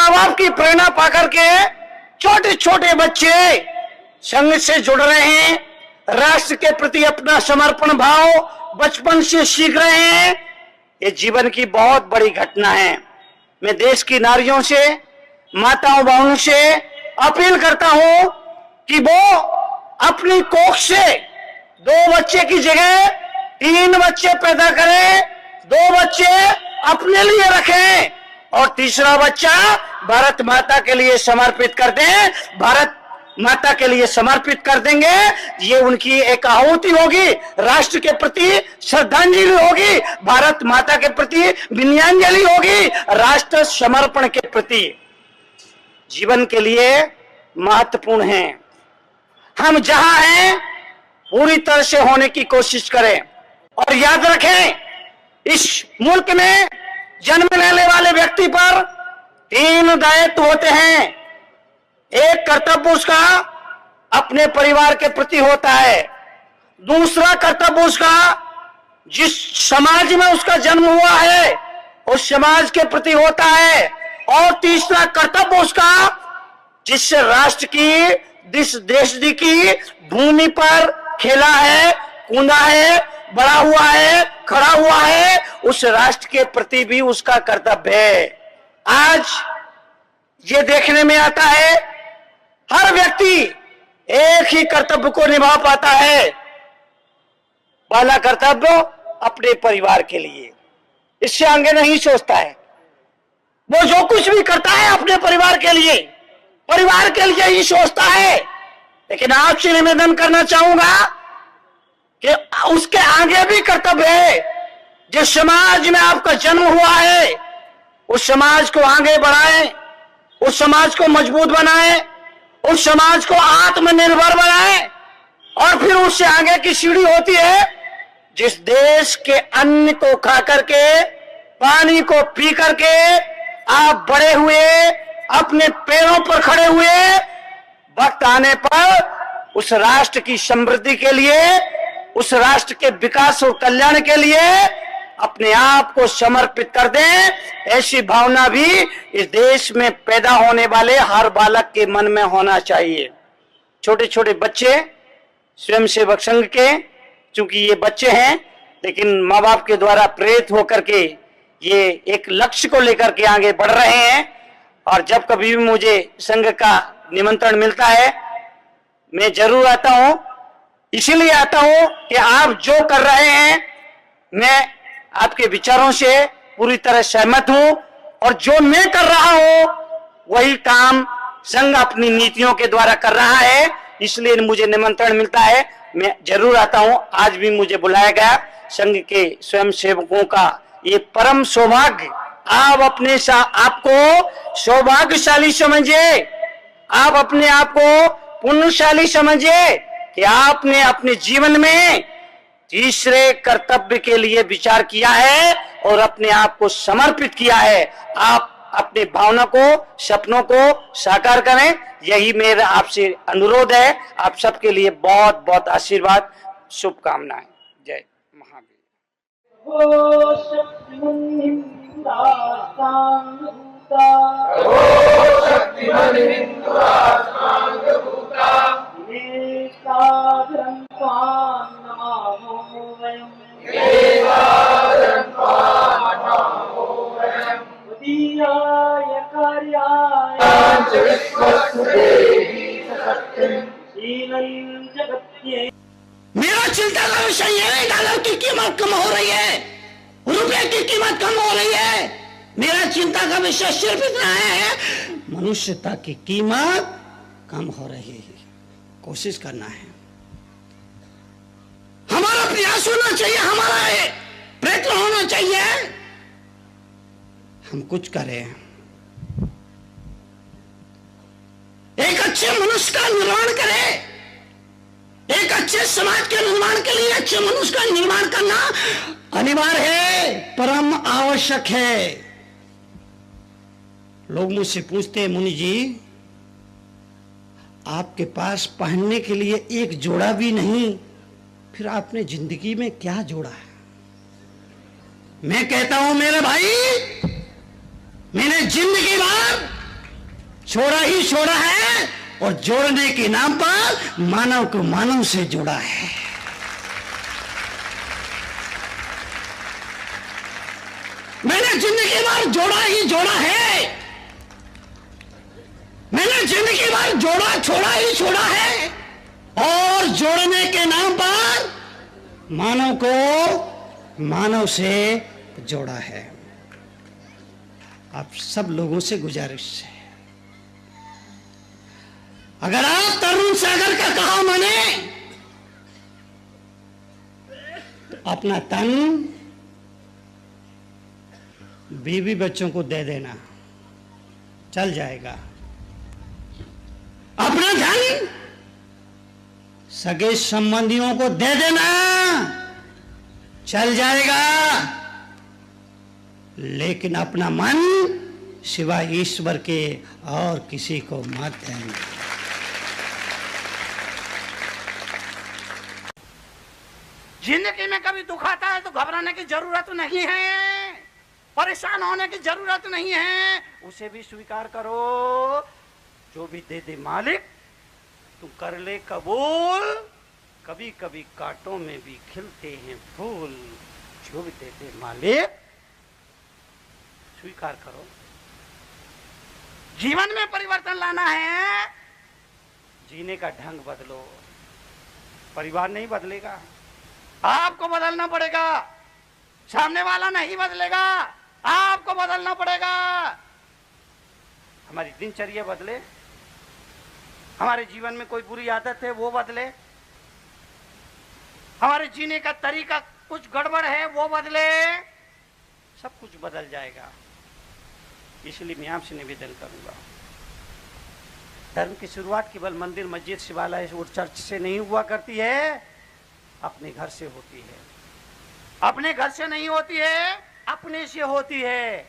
माँ बाप की प्रेरणा पाकर के छोटे छोटे बच्चे संघ से जुड़ रहे हैं, राष्ट्र के प्रति अपना समर्पण भाव बचपन से सीख रहे हैं। ये जीवन की बहुत बड़ी घटना है। मैं देश की नारियों से, माताओं बहनों से अपील करता हूं कि वो अपनी कोख से 2 बच्चे की जगह 3 बच्चे पैदा करें, 2 बच्चे अपने लिए रखें और तीसरा बच्चा भारत माता के लिए समर्पित कर दें। भारत माता के लिए समर्पित कर देंगे, ये उनकी एक आहुति होगी, राष्ट्र के प्रति श्रद्धांजलि होगी, भारत माता के प्रति विनयाञ्जलि होगी, राष्ट्र समर्पण के प्रति जीवन के लिए महत्वपूर्ण है। हम जहां हैं पूरी तरह से होने की कोशिश करें और याद रखें, इस मुल्क में जन्म लेने वाले व्यक्ति पर 3 दायित्व होते हैं। एक कर्तव्य उसका अपने परिवार के प्रति होता है, दूसरा कर्तव्य उसका जिस समाज में उसका जन्म हुआ है उस समाज के प्रति होता है, और तीसरा कर्तव्य उसका जिस राष्ट्र की, जिस देश की भूमि पर खेला है, कूदा है, बड़ा हुआ है, खड़ा हुआ है, उस राष्ट्र के प्रति भी उसका कर्तव्य है। आज ये देखने में आता है हर व्यक्ति एक ही कर्तव्य को निभा पाता है। पहला कर्तव्य अपने परिवार के लिए, इससे आगे नहीं सोचता है। वो जो कुछ भी करता है अपने परिवार के लिए ही सोचता है। लेकिन आपसे निवेदन करना चाहूंगा कि उसके आगे भी कर्तव्य है। जिस समाज में आपका जन्म हुआ है उस समाज को आगे बढ़ाएं, उस समाज को मजबूत बनाएं, उस समाज को आत्मनिर्भर बनाएं, और फिर उससे आगे की सीढ़ी होती है जिस देश के अन्न को खा करके, पानी को पी करके आप बड़े हुए, अपने पैरों पर खड़े हुए, वक्त आने पर उस राष्ट्र की समृद्धि के लिए, उस राष्ट्र के विकास और कल्याण के लिए अपने आप को समर्पित कर दें। ऐसी भावना भी इस देश में पैदा होने वाले हर बालक के मन में होना चाहिए। छोटे छोटे बच्चे स्वयंसेवक संघ के, चूंकि ये बच्चे हैं लेकिन माँ बाप के द्वारा प्रेरित होकर के ये एक लक्ष्य को लेकर के आगे बढ़ रहे हैं, और जब कभी भी मुझे संघ का निमंत्रण मिलता है मैं जरूर आता हूं। इसीलिए आता हूं कि आप जो कर रहे हैं मैं आपके विचारों से पूरी तरह सहमत हूं, और जो मैं कर रहा हूं वही काम संघ अपनी नीतियों के द्वारा कर रहा है। इसलिए मुझे निमंत्रण मिलता है, मैं जरूर आता हूं। आज भी मुझे बुलाया गया। संघ के स्वयं सेवकों का ये परम सौभाग्य, आप अपने आपको सौभाग्यशाली समझिए, आप अपने आप को पुण्यशाली समझिए कि आपने अपने जीवन में तीसरे कर्तव्य के लिए विचार किया है और अपने आप को समर्पित किया है। आप अपने भावना को, सपनों को साकार करें, यही मेरा आपसे अनुरोध है। आप सबके लिए बहुत बहुत आशीर्वाद, शुभकामनाएं। जय मेरा चिंता का विषय यह है, डॉलर की कीमत कम हो रही है, रुपए की कीमत कम हो रही है। मेरा चिंता का विषय सिर्फ इतना है, मनुष्यता की कीमत कम हो रही है। कोशिश करना है, हमारा प्रयास होना चाहिए, हमारा प्रयत्न होना चाहिए, हम कुछ करें। एक अच्छे मनुष्य का निर्माण करें, एक अच्छे समाज के निर्माण के लिए अच्छे मनुष्य का निर्माण करना अनिवार्य है, परम आवश्यक है। लोग मुझसे पूछते हैं, मुनि जी आपके पास पहनने के लिए एक जोड़ा भी नहीं, फिर आपने जिंदगी में क्या जोड़ा है? मैं कहता हूं मेरे भाई, मैंने जिंदगी भर छोड़ा ही छोड़ा है, और जोड़ने के नाम पर मानव को मानव से जोड़ा है। मैंने जिंदगी भर जोड़ा ही जोड़ा है, मैंने जिंदगी भर जोड़ा छोड़ा ही छोड़ा है, और जोड़ने के नाम पर मानव को मानव से जोड़ा है। आप सब लोगों से गुजारिश है, अगर आप तरुण सागर का कहा माने तो अपना तन बीवी बच्चों को दे देना, चल जाएगा। अपना धन सगे संबंधियों को दे देना, चल जाएगा। लेकिन अपना मन सिवाय ईश्वर के और किसी को मत देना। जिंदगी में कभी दुख आता है तो घबराने की जरूरत नहीं है, परेशान होने की जरूरत नहीं है, उसे भी स्वीकार करो। जो भी दे दे मालिक तू कर ले कबूल, कभी कभी कांटों में भी खिलते हैं फूल। जो भी दे दे मालिक स्वीकार करो। जीवन में परिवर्तन लाना है, जीने का ढंग बदलो। परिवार नहीं बदलेगा, आपको बदलना पड़ेगा। सामने वाला नहीं बदलेगा, आपको बदलना पड़ेगा। हमारी दिनचर्या बदले, हमारे जीवन में कोई बुरी आदत है वो बदले, हमारे जीने का तरीका कुछ गड़बड़ है वो बदले, सब कुछ बदल जाएगा। इसलिए मैं आपसे निवेदन करूंगा, धर्म की शुरुआत केवल मंदिर, मस्जिद, शिवालय और चर्च से नहीं हुआ करती है, अपने घर से होती है। अपने घर से नहीं होती है, अपने से होती है,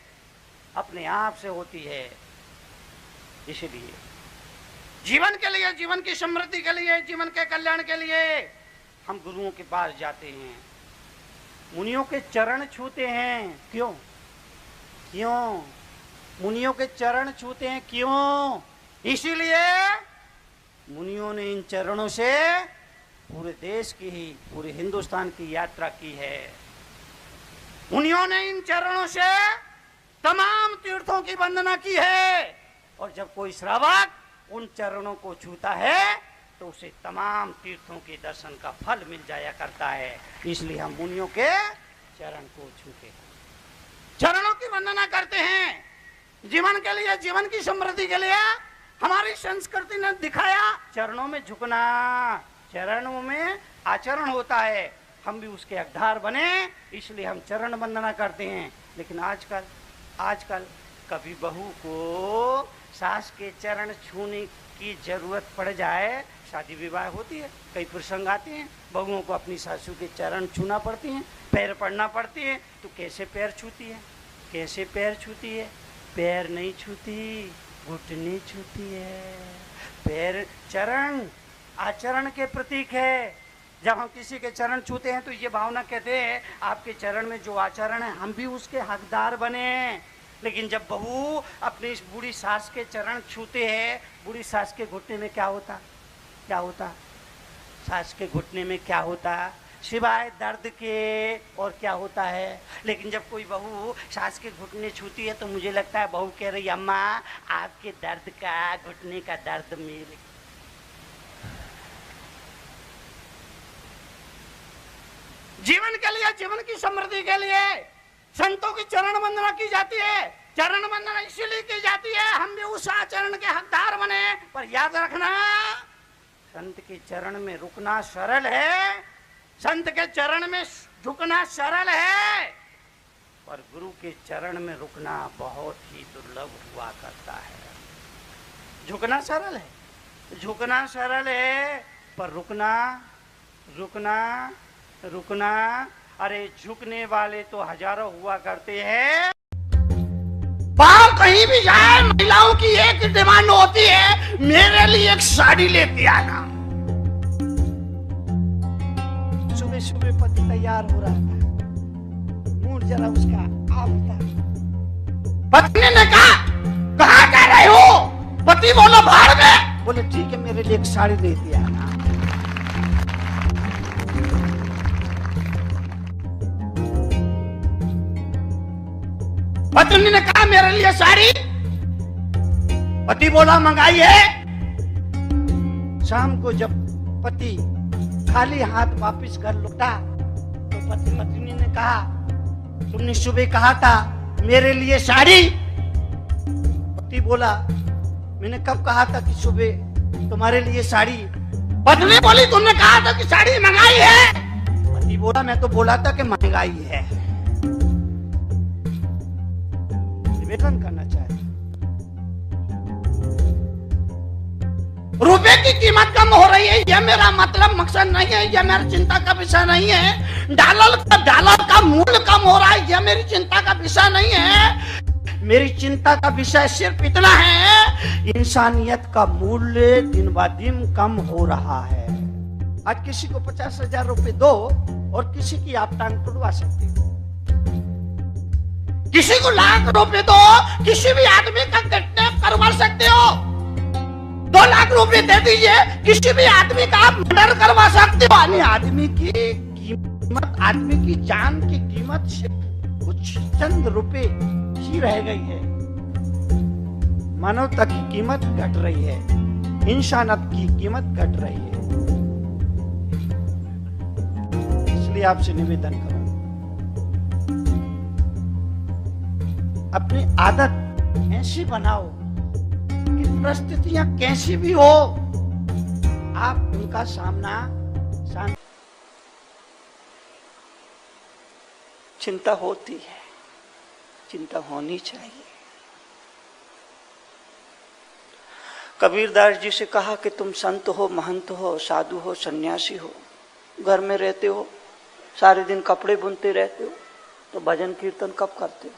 अपने आप से होती है। इसलिए जीवन के लिए, जीवन की समृद्धि के लिए, जीवन के कल्याण के लिए हम गुरुओं के पास जाते हैं, मुनियों के चरण छूते हैं। क्यों? क्यों मुनियों के चरण छूते हैं? क्यों? इसीलिए मुनियों ने इन चरणों से पूरे देश की ही, पूरे हिंदुस्तान की यात्रा की है। मुनियों ने इन चरणों से तमाम तीर्थों की वंदना की है, और जब कोई श्रावक उन चरणों को छूता है तो उसे तमाम तीर्थों के दर्शन का फल मिल जाया करता है। इसलिए हम मुनियों के चरण को छूते हैं, चरणों की वंदना करते हैं। जीवन के लिए, जीवन की समृद्धि के लिए हमारी संस्कृति ने दिखाया चरणों में झुकना, चरणों में आचरण होता है। हम भी उसके हकदार बने, इसलिए हम चरण वंदना करते हैं। लेकिन आजकल कभी बहू को सास के चरण छूने की जरूरत पड़ जाए, शादी विवाह होती है, कई प्रसंग आते हैं, बहुओं को अपनी सासू के चरण छूना पड़ती हैं, पैर पड़ना पड़ती है। तो कैसे पैर छूती है? कैसे पैर छूती है? पैर नहीं छूती, घुटने छूती है। पैर, चरण आचरण के प्रतीक है। जब हम किसी के चरण छूते हैं तो ये भावना कहते हैं आपके चरण में जो आचरण है हम भी उसके हकदार बने। लेकिन जब बहू अपनी इस बूढ़ी सास के चरण छूते हैं, बूढ़ी सास के घुटने में क्या होता? क्या होता? सास के घुटने में क्या होता? सिवाय दर्द के और क्या होता है? लेकिन जब कोई बहू सास के घुटने छूती है तो मुझे लगता है बहू कह रही अम्मा आपके दर्द का, घुटने का दर्द मेरे। जीवन के लिए, जीवन की समृद्धि के लिए संतों की चरण वंदना की जाती है। चरण वंदना इसीलिए की जाती है हम भी उस आचरण के हकदार बने। पर याद रखना, संत के चरण में रुकना सरल है, संत के चरण में झुकना सरल है, पर गुरु के चरण में रुकना बहुत ही दुर्लभ हुआ करता है। झुकना सरल है, झुकना सरल है, पर रुकना रुकना, अरे झुकने वाले तो हजारों हुआ करते हैं। बाहर कहीं भी जाए महिलाओं की एक डिमांड होती है, मेरे लिए एक साड़ी लेके आना। सुबह सुबह पति तैयार हो रहा था, मूड जरा उसका ऑफ था। पत्नी ने कहा कहाँ जा रहे हो? बोला भाड़ में। बोले ठीक है, मेरे लिए एक साड़ी ले दिया ना। पत्नी ने कहा मेरे लिए साड़ी, पति बोला मंगाई है। शाम को जब पति खाली हाथ वापस घर लौटा तो पत्नी ने कहा तुमने सुबह कहा था मेरे लिए साड़ी। पति बोला मैंने कब कहा था कि सुबह तुम्हारे लिए साड़ी। पत्नी बोली तुमने कहा था कि साड़ी मंगाई है। पति बोला मैं तो बोला था कि महंगाई है। निवेदन करना चाहिए, रुपए की कीमत कम हो रही है, यह मेरा मतलब मकसद नहीं है, यह मेरी चिंता का विषय नहीं है। डॉलर का मूल्य कम हो रहा है, यह मेरी चिंता का विषय नहीं है। मेरी चिंता का विषय सिर्फ इतना है, इंसानियत का मूल्य दिन ब दिन कम हो रहा है। आज किसी को 50,000 रुपए दो और किसी की आप टांग तुड़वा सकते हो। किसी को लाख रुपए दो, किसी भी आदमी का किडनैप करवा सकते हो। 2 लाख रुपए दे दीजिए, किसी भी आदमी का आप मर्डर करवा सकते हो। यानी आदमी की कीमत, आदमी की जान की कीमत सिर्फ कुछ चंद रुपए ही रह गई है। मानवता की कीमत घट रही है, इंसानियत की कीमत घट रही है। इसलिए आपसे निवेदन करूं, अपनी आदत ऐसी बनाओ कि परिस्थितियां कैसी भी हो आप उनका सामना चिंता होती है, चिंता होनी चाहिए। कबीरदास जी से कहा कि तुम संत हो, महंत हो, साधु हो, सन्यासी हो, घर में रहते हो, सारे दिन कपड़े बुनते रहते हो, तो भजन कीर्तन कब करते हो?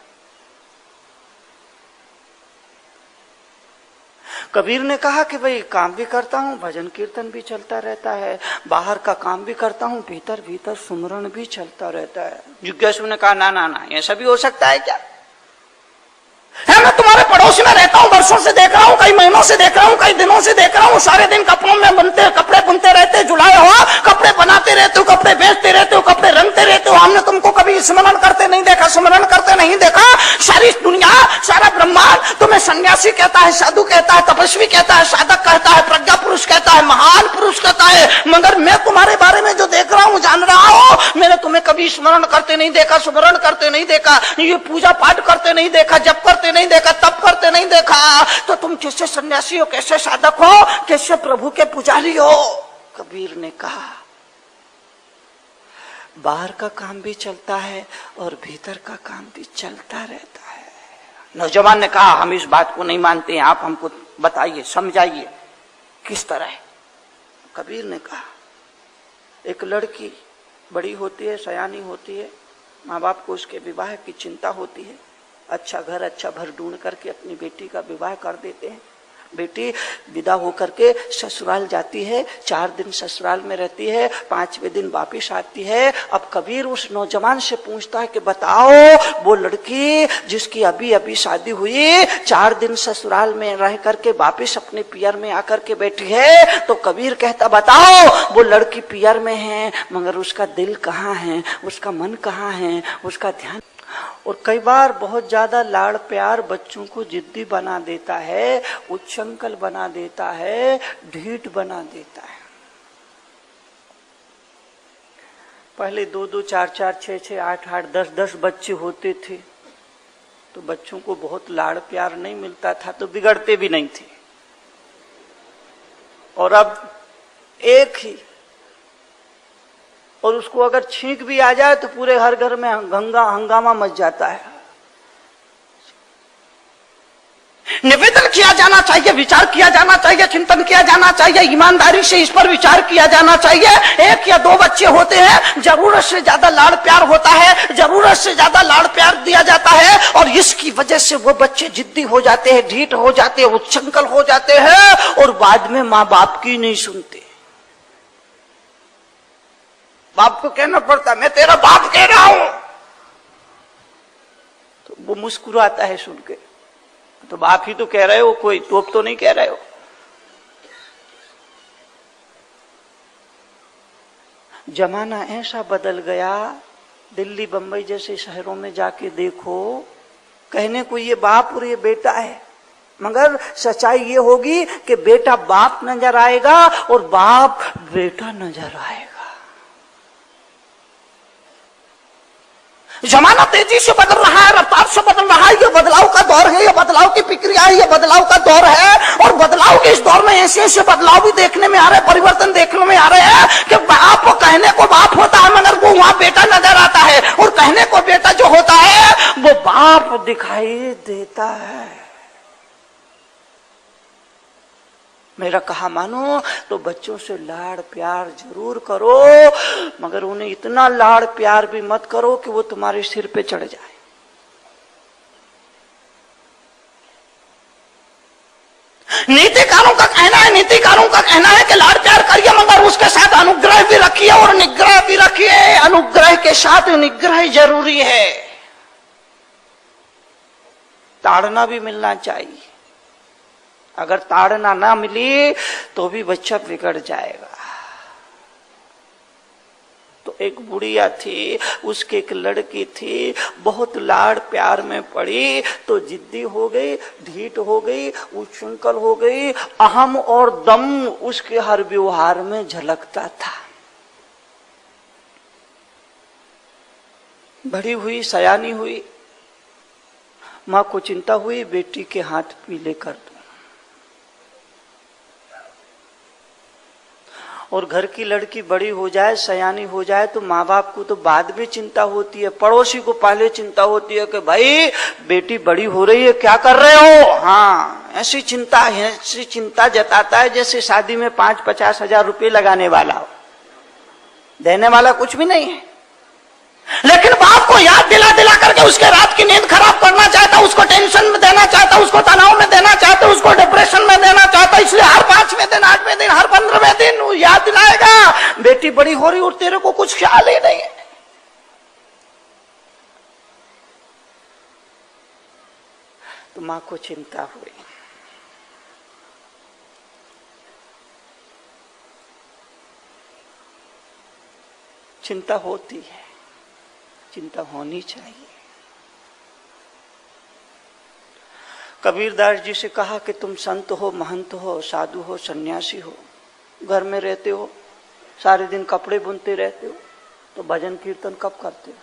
कबीर ने कहा कि भाई काम भी करता हूँ, भजन कीर्तन भी चलता रहता है, बाहर का काम भी करता हूँ, भीतर भीतर सुमरण भी चलता रहता है। जिज्ञासु ने कहा ना ना ना, ऐसा भी हो सकता है क्या? है मैं तुम्हारे पड़ोस में रहता हूँ, वर्षों से देख रहा हूँ, कई महीनों से देख रहा हूँ, कई दिनों से देख रहा हूँ, सारे दिन कपड़ों में कपड़े बुनते रहते, जुड़ाए हो, कपड़े बनाते रहते हो, कपड़े बेचते रहते हो, कपड़े रंगते रहते हो। हमने तुमको कभी स्मरण करते नहीं देखा, स्मरण करते नहीं देखा। सारी दुनिया, सारा ब्रह्मांड तुम्हें सन्यासी कहता है, साधु कहता है, तपस्वी कहता है, साधक कहता है, प्रज्ञा पुरुष कहता है, महान पुरुष कहता है, मगर मैं तुम्हारे बारे में जो देख रहा हूँ, जान रहा हूँ, मैंने तुम्हें कभी स्मरण करते नहीं देखा, स्मरण करते नहीं देखा, ये पूजा पाठ करते नहीं देखा, जप करते नहीं देखा, तप करते नहीं देखा। तो तुम कैसे सन्यासी हो, कैसे साधक हो, कैसे प्रभु के पुजारी हो? कबीर ने कहा बाहर का काम भी चलता है और भीतर का काम भी चलता रहता है। नौजवान ने कहा हम इस बात को नहीं मानते हैं, आप हमको बताइए, समझाइए किस तरह है। कबीर ने कहा एक लड़की बड़ी होती है, सयानी होती है, माँ बाप को उसके विवाह की चिंता होती है, अच्छा घर अच्छा भर ढूंढ करके अपनी बेटी का विवाह कर देते हैं। बेटी विदा होकर के ससुराल जाती है, 4 दिन ससुराल में रहती है, 5वें दिन वापिस आती है। अब कबीर उस नौजवान से पूछता है कि बताओ वो लड़की जिसकी अभी अभी शादी हुई, 4 दिन ससुराल में रह करके वापिस अपने पियर में आकर के बैठी है, तो कबीर कहता बताओ वो लड़की पियर में है मगर उसका दिल कहाँ है, उसका मन कहाँ है, उसका ध्यान। और कई बार बहुत ज्यादा लाड़ प्यार बच्चों को जिद्दी बना देता है, उच्छृंखल बना देता है, ढीठ बना देता है। पहले 2-2, 4-4, 6-6, 8-8, 10-10 बच्चे होते थे तो बच्चों को बहुत लाड़ प्यार नहीं मिलता था तो बिगड़ते भी नहीं थे। और अब एक ही, और उसको अगर छींक भी आ जाए तो पूरे हर घर में हंगामा मच जाता है। निवेदन किया जाना चाहिए, विचार किया जाना चाहिए, चिंतन किया जाना चाहिए, ईमानदारी से इस पर विचार किया जाना चाहिए। 1 या 2 बच्चे होते हैं, जरूरत से ज्यादा लाड़ प्यार होता है, जरूरत से ज्यादा लाड़ प्यार दिया जाता है और इसकी वजह से वो बच्चे जिद्दी हो जाते हैं, ढीठ हो जाते हैं, उच्छृंखल हो जाते हैं और बाद में माँ बाप की नहीं सुनते। बाप को कहना पड़ता मैं तेरा बाप कह रहा हूं, तो वो मुस्कुराता है सुन के, तो बाप ही तो कह रहे हो, कोई तोप तो नहीं कह रहे हो। जमाना ऐसा बदल गया, दिल्ली बंबई जैसे शहरों में जाके देखो, कहने को ये बाप और ये बेटा है, मगर सच्चाई ये होगी कि बेटा बाप नजर आएगा और बाप बेटा नजर आएगा। जमाना तेजी से बदल रहा है, रफ्तार से बदल रहा है। ये बदलाव का दौर है, ये बदलाव की प्रक्रिया है, ये बदलाव का दौर है। और बदलाव के इस दौर में ऐसे ऐसे बदलाव भी देखने में आ रहे हैं, परिवर्तन देखने में आ रहे हैं कि बाप कहने को बाप होता है मगर वो वहां बेटा नजर आता है, और कहने को बेटा जो होता है वो बाप दिखाई देता है। मेरा कहा मानो तो बच्चों से लाड़ प्यार जरूर करो, मगर उन्हें इतना लाड़ प्यार भी मत करो कि वो तुम्हारे सिर पे चढ़ जाए। नीतिकारों का कहना है कि लाड़ प्यार करिए मगर उसके साथ अनुग्रह भी रखिए और निग्रह भी रखिए। अनुग्रह के साथ निग्रह जरूरी है। ताड़ना भी मिलना चाहिए। अगर ताड़ना ना मिली तो भी बच्चा बिगड़ जाएगा। तो एक बुढ़िया थी, उसकी एक लड़की थी, बहुत लाड़ प्यार में पड़ी तो जिद्दी हो गई, ढीठ हो गई, उच्छृंखल हो गई। अहम और दम उसके हर व्यवहार में झलकता था। बड़ी हुई, सयानी हुई, मां को चिंता हुई बेटी के हाथ पीले कर दूं। और घर की लड़की बड़ी हो जाए, सयानी हो जाए तो माँ बाप को तो बाद में चिंता होती है, पड़ोसी को पहले चिंता होती है कि भाई बेटी बड़ी हो रही है, क्या कर रहे हो। हाँ, ऐसी चिंता जताता है जैसे शादी में 5-50 हजार रुपये लगाने वाला हो, देने वाला कुछ भी नहीं है। लेकिन बाप को याद दिला दिला करके उसके रात की नींद खराब करना चाहता, उसको टेंशन में देना चाहता, उसको तनाव में देना चाहता, उसको डिप्रेशन में देना चाहता। इसलिए हर 5वें दिन, 8वें दिन, हर 15वें दिन वो याद दिलाएगा बेटी बड़ी हो रही और तेरे को कुछ ख्याल ही नहीं है। तो मां को चिंता हुई। चिंता होती है, चिंता होनी चाहिए। कबीरदास जी से कहा कि तुम संत हो, महंत हो, साधु हो, सन्यासी हो, घर में रहते हो, सारे दिन कपड़े बुनते रहते हो, तो भजन कीर्तन कब करते हो।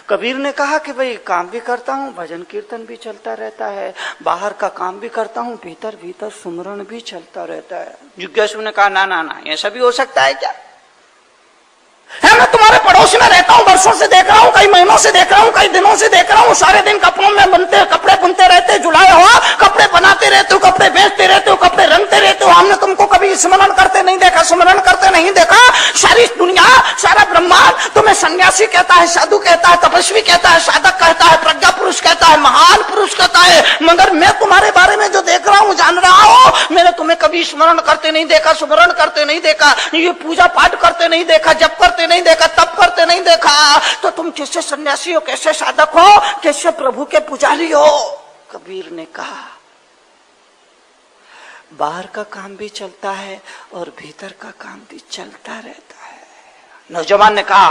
कबीर ने कहा कि भाई काम भी करता हूँ, भजन कीर्तन भी चलता रहता है, बाहर का काम भी करता हूँ, भीतर भीतर सुमरण भी चलता रहता है। जिज्ञासु ने कहा ना ना ना, ऐसा भी हो सकता है क्या। मैं तुम्हारे पड़ोस में रहता हूँ, वर्षों से देख रहा हूँ, कई महीनों से देख रहा हूँ, कई दिनों से देख रहा हूँ, सारे दिन कपड़ों में कपड़े बुनते रहते, जुड़ाए हुआ कपड़े बनाते रहते हो, कपड़े बेचते रहते हो, कपड़े रंगते रहते हो। हमने तुमको कभी स्मरण करते नहीं देखा, स्मरण करते नहीं देखा। सारी दुनिया, सारा ब्रह्मांड तुम्हें सन्यासी कहता है, साधु कहता है, तपस्वी कहता है, साधक कहता है, प्रज्ञा पुरुष कहता है, महान पुरुष कहता है, मगर मैं तुम्हारे बारे में जो देख रहा हूँ, जान रहा हूँ, मैंने तुम्हें कभी स्मरण करते नहीं देखा, स्मरण करते नहीं देखा, ये पूजा पाठ करते नहीं देखा, जप करते नहीं देखा, तप करते नहीं देखा। तो तुम कैसे सन्यासी हो, कैसे साधक हो, कैसे प्रभु के पुजारी हो। कबीर ने कहा बाहर का काम भी चलता है और भीतर का काम भी चलता रहता है। नौजवान ने कहा